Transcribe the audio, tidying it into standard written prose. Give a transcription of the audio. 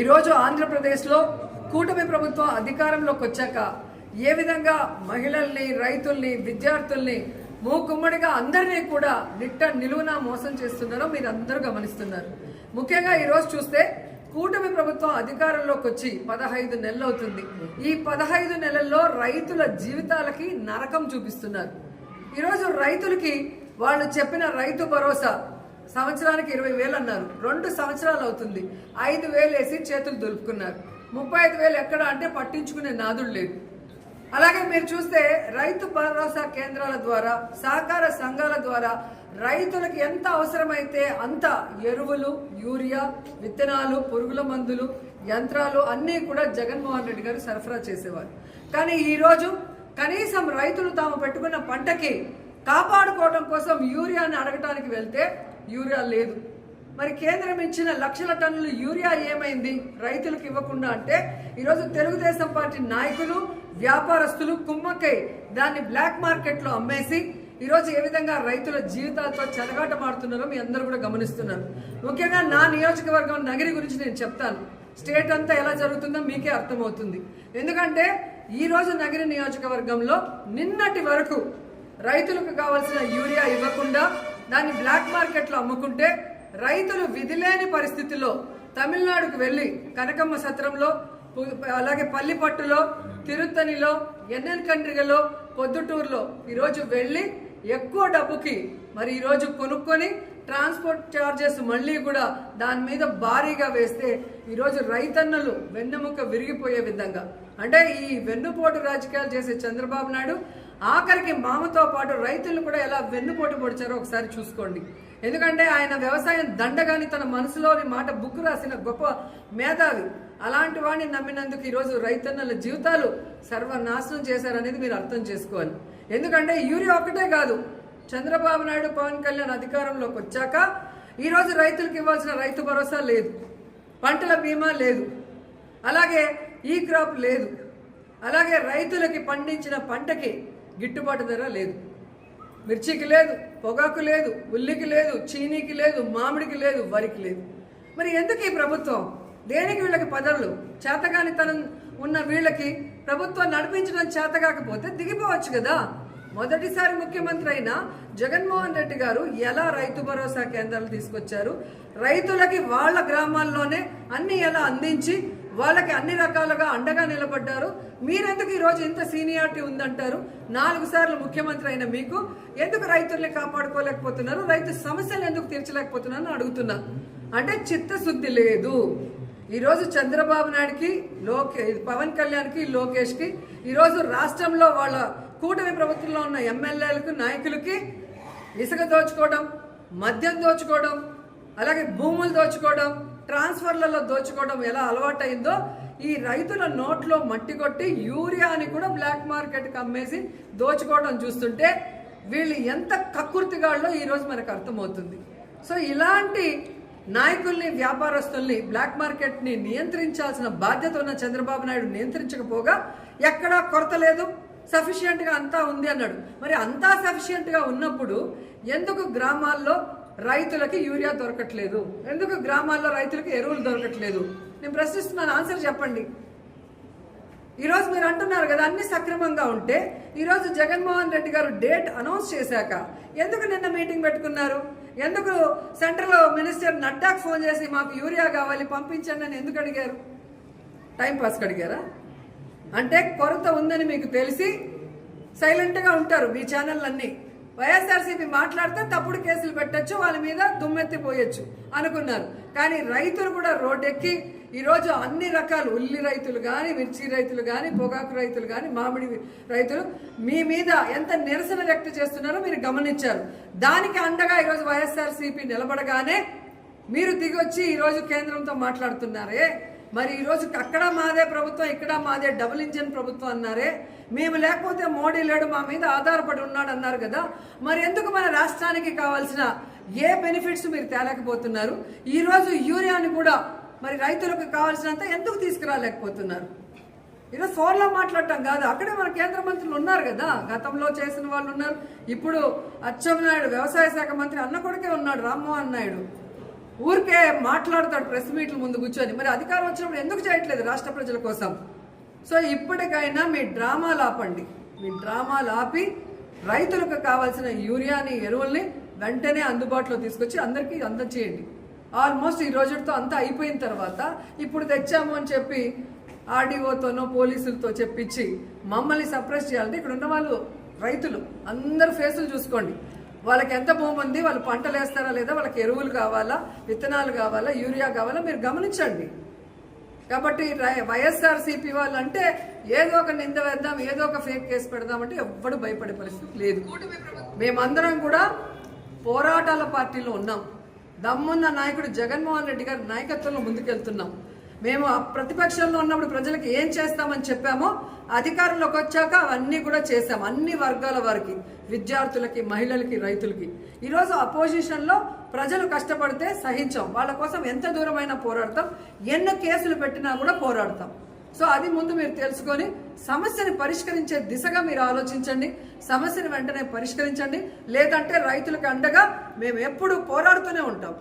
ఈరోజు ఆంధ్రప్రదేశ్లో కూటమి ప్రభుత్వం అధికారంలోకి వచ్చాక ఏ విధంగా మహిళల్ని, రైతుల్ని, విద్యార్థుల్ని మూకుమ్మడిగా అందరినీ కూడా నిలువునా మోసం చేస్తున్నారో మీరు అందరూ గమనిస్తున్నారు. ముఖ్యంగా ఈరోజు చూస్తే కూటమి ప్రభుత్వం అధికారంలోకి వచ్చి 15 నెలలు అవుతుంది. ఈ 15 నెలల్లో రైతుల జీవితాలకి నరకం చూపిస్తున్నారు. ఈరోజు రైతులకి వాళ్ళు చెప్పిన రైతు భరోసా సంవత్సరానికి 20,000 అన్నారు. 2 సంవత్సరాలు అవుతుంది. 5,000 వేసి చేతులు దులుపుకున్నారు. 35,000 ఎక్కడ అంటే పట్టించుకునే నాదుడు లేదు. అలాగే మీరు చూస్తే రైతు భరోసా కేంద్రాల ద్వారా, సహకార సంఘాల ద్వారా రైతులకు ఎంత అవసరమైతే అంత ఎరువులు, యూరియా, విత్తనాలు, పురుగుల మందులు, యంత్రాలు అన్నీ కూడా జగన్మోహన్ రెడ్డి గారు సరఫరా చేసేవారు. కానీ ఈరోజు కనీసం రైతులు తాము పెట్టుకున్న పంటకి కాపాడుకోవడం కోసం యూరియాని అడగటానికి వెళ్తే యూరియా లేదు. మరి కేంద్రం ఇచ్చిన లక్షల టన్నులు యూరియా ఏమైంది రైతులకు ఇవ్వకుండా అంటే ఈరోజు తెలుగుదేశం పార్టీ నాయకులు, వ్యాపారస్తులు కుమ్మక్కై దాన్ని బ్లాక్ మార్కెట్లో అమ్మేసి ఈరోజు ఏ విధంగా రైతుల జీవితాలతో చెలగాటమాడుతున్నారో మీ అందరూ కూడా గమనిస్తున్నారు. ముఖ్యంగా నా నియోజకవర్గం నగిరి గురించి నేను చెప్తాను. స్టేట్ అంతా ఎలా జరుగుతుందో మీకే అర్థమవుతుంది. ఎందుకంటే ఈరోజు నగిరి నియోజకవర్గంలో నిన్నటి వరకు రైతులకు కావాల్సిన యూరియా ఇవ్వకుండా దాన్ని బ్లాక్ మార్కెట్లో అమ్ముకుంటే రైతులు విధిలేని పరిస్థితిలో తమిళనాడుకు వెళ్ళి కనకమ్మ సత్రంలో, అలాగే పల్లిపట్టులో, తిరుత్తనిలో, ఎన్ఎన్ కండ్రిగలో, పొద్దుటూరులో ఈరోజు వెళ్ళి ఎక్కువ డబ్బుకి మరి ఈరోజు కొనుక్కొని ట్రాన్స్పోర్ట్ ఛార్జెస్ మళ్ళీ కూడా దాని మీద భారీగా వేస్తే ఈరోజు రైతన్నలు వెన్నెముక విరిగిపోయే విధంగా, అంటే ఈ వెన్నుపోటు రాజకీయాలు చేసే చంద్రబాబు నాయుడు ఆఖరికి మామతో పాటు రైతులను కూడా ఎలా వెన్నుపోటు పొడిచారో ఒకసారి చూసుకోండి. ఎందుకంటే ఆయన వ్యవసాయం దండగాని తన మనసులోని మాట బుక్కు రాసిన గొప్ప మేధావి. అలాంటి వాడిని నమ్మినందుకు ఈరోజు రైతన్నల జీవితాలు సర్వనాశనం చేశారనేది మీరు అర్థం చేసుకోవాలి. ఎందుకంటే యూరియా ఒక్కటే కాదు, చంద్రబాబు నాయుడు, పవన్ కళ్యాణ్ అధికారంలోకి వచ్చాక ఈరోజు రైతులకు ఇవ్వాల్సిన రైతు భరోసా లేదు, పంటల బీమా లేదు, అలాగే ఈ క్రాప్ లేదు, అలాగే రైతులకి పండించిన పంటకి గిట్టుబాటు ధర లేదు. మిర్చికి లేదు, పొగాకు లేదు, ఉల్లికి లేదు, చీనీకి లేదు, మామిడికి లేదు, వరికి లేదు. మరి ఎందుకు ఈ ప్రభుత్వం? దేనికి వీళ్ళకి పదవులు? చేతగానితనం ఉన్న వీళ్ళకి ప్రభుత్వం నడిపించడం చేత కాకపోతే దిగిపోవచ్చు కదా. మొదటిసారి ముఖ్యమంత్రి అయిన జగన్మోహన్ రెడ్డి గారు ఎలా రైతు భరోసా కేంద్రాలు తీసుకొచ్చారు, రైతులకి వాళ్ళ గ్రామాల్లోనే అన్ని ఎలా అందించి వాళ్ళకి అన్ని రకాలుగా అండగా నిలబడ్డారు. మీరెందుకు ఈరోజు ఇంత సీనియారిటీ ఉందంటారు? 4 సార్లు ముఖ్యమంత్రి అయిన మీకు ఎందుకు రైతుల్ని కాపాడుకోలేకపోతున్నారు, రైతు సమస్యలు ఎందుకు తీర్చలేకపోతున్నారు అని అడుగుతున్నా. అంటే చిత్తశుద్ధి లేదు. ఈరోజు చంద్రబాబు నాయుడుకి, పవన్ కళ్యాణ్కి, లోకేష్కి ఈరోజు రాష్ట్రంలో వాళ్ళ కూటమి ప్రభుత్వంలో ఉన్న ఎమ్మెల్యేలకు, నాయకులకి ఇసుక దోచుకోవడం, మద్యం దోచుకోవడం, అలాగే భూములు దోచుకోవడం, ట్రాన్స్ఫర్లలో దోచుకోవడం ఎలా అలవాటైందో ఈ రైతుల నోట్లో మట్టి కొట్టి యూరియాని కూడా బ్లాక్ మార్కెట్కి అమ్మేసి దోచుకోవడం చూస్తుంటే వీళ్ళు ఎంత కక్కుర్తిగాళ్ళో ఈరోజు మనకు అర్థమవుతుంది. సో ఇలాంటి నాయకుల్ని, వ్యాపారస్తుల్ని, బ్లాక్ మార్కెట్ని నియంత్రించాల్సిన బాధ్యత ఉన్న చంద్రబాబు నాయుడు నియంత్రించకపోగా ఎక్కడా కొరత లేదు, సఫిషియెంట్గా అంతా ఉంది అన్నాడు. మరి అంతా సఫిషియెంట్గా ఉన్నప్పుడు ఎందుకు గ్రామాల్లో రైతులకి యూరియా దొరకట్లేదు? ఎందుకు గ్రామాల్లో రైతులకి ఎరువులు దొరకట్లేదు? నేను ప్రశ్నిస్తున్నాను, ఆన్సర్ చెప్పండి. ఈరోజు మీరు అంటున్నారు కదా అన్ని సక్రమంగా ఉంటే ఈరోజు జగన్మోహన్ రెడ్డి గారు డేట్ అనౌన్స్ చేశాక ఎందుకు నిన్న మీటింగ్ పెట్టుకున్నారు? ఎందుకు సెంట్రల్ మినిస్టర్ నడ్డాకు ఫోన్ చేసి మాకు యూరియా కావాలి పంపించండి అని ఎందుకు అడిగారు? టైంపాస్కి అడిగారా? అంటే కొరత ఉందని మీకు తెలిసి సైలెంట్గా ఉంటారు మీ ఛానళ్ళన్నీ. వైఎస్ఆర్సీపీ మాట్లాడితే తప్పుడు కేసులు పెట్టచ్చు, వాళ్ళ మీద దుమ్మెత్తిపోయొచ్చు అనుకున్నారు. కానీ రైతులు కూడా రోడ్డెక్కి ఈరోజు అన్ని రకాలు ఉల్లి రైతులు కానీ, మిర్చి రైతులు కానీ, పొగాకు రైతులు కానీ, మామిడి రైతులు మీ మీద ఎంత నిరసన వ్యక్తం చేస్తున్నారో మీరు గమనించారు. దానికి అండగా ఈరోజు వైఎస్ఆర్సీపీ నిలబడగానే మీరు దిగొచ్చి ఈరోజు కేంద్రంతో మాట్లాడుతున్నారే. మరి ఈరోజు అక్కడ మాదే ప్రభుత్వం, ఇక్కడ మాదే డబుల్ ఇంజిన్ ప్రభుత్వం అన్నారే. మేము లేకపోతే మోడీ లేడు, మా మీద ఆధారపడి ఉన్నాడు అన్నారు కదా. మరి ఎందుకు మన రాష్ట్రానికి కావాల్సిన ఏ బెనిఫిట్స్ మీరు తేలేకపోతున్నారు? ఈరోజు యూరియాని కూడా మరి రైతులకు కావాల్సినంత ఎందుకు తీసుకురాలేకపోతున్నారు? ఈరోజు ఫోన్లో మాట్లాడటం కాదు, అక్కడే మన కేంద్ర మంత్రులు ఉన్నారు కదా, గతంలో చేసిన వాళ్ళు ఉన్నారు. ఇప్పుడు అచ్చెన్నాయుడు వ్యవసాయ శాఖ మంత్రి అన్న కొడుకే ఉన్నాడు, రామ్మోహన్ నాయుడు. ఊరికే మాట్లాడతాడు ప్రెస్ మీట్ల ముందు కూర్చొని. మరి అధికారం వచ్చినప్పుడు ఎందుకు చేయట్లేదు రాష్ట్ర ప్రజల కోసం? సో ఇప్పటికైనా మీ డ్రామాలు ఆపండి. మీ డ్రామాలు ఆపి రైతులకు కావాల్సిన యూరియాని, ఎరువుల్ని వెంటనే అందుబాటులో తీసుకొచ్చి అందరికీ అందజేయండి. ఆల్మోస్ట్ ఈ రోజుతో అంతా అయిపోయిన తర్వాత ఇప్పుడు తెచ్చాము అని చెప్పి ఆర్డీఓతోనో పోలీసులతో చెప్పించి మమ్మల్ని సప్రెస్ చేయాలంటే ఇక్కడ ఉన్న వాళ్ళు రైతులు అందరు ఫేసులు చూసుకోండి. వాళ్ళకి ఎంత భూమి ఉంది, వాళ్ళు పంటలు వేస్తారా లేదా, వాళ్ళకి ఎరువులు కావాలా, విత్తనాలు కావాలా, యూరియా కావాలా మీరు గమనించండి. కాబట్టి వైఎస్ఆర్సీపీ వాళ్ళు అంటే ఏదో ఒక నింద వేద్దాం, ఏదో ఒక ఫేక్ కేసు పెడదామంటే ఎవ్వడు భయపడే పరిస్థితి లేదు. మేమందరం కూడా పోరాటాల పార్టీలో ఉన్నాం. దమ్మున్న నాయకుడు జగన్మోహన్ రెడ్డి గారి నాయకత్వంలో ముందుకెళ్తున్నాం. మేము ప్రతిపక్షంలో ఉన్నప్పుడు ప్రజలకు ఏం చేస్తామని చెప్పామో అధికారంలోకి వచ్చాక అవన్నీ కూడా చేశాం. అన్ని వర్గాల వారికి, విద్యార్థులకి, మహిళలకి, రైతులకి. ఈరోజు అపోజిషన్లో ప్రజలు కష్టపడితే సహించాం. వాళ్ళ కోసం ఎంత దూరమైనా పోరాడతాం, ఎన్ని కేసులు పెట్టినా కూడా పోరాడతాం. సో అది ముందు మీరు తెలుసుకొని సమస్యని పరిష్కరించే దిశగా మీరు ఆలోచించండి. సమస్యని వెంటనే పరిష్కరించండి. లేదంటే రైతులకు అండగా మేము ఎప్పుడు పోరాడుతూనే ఉంటాం.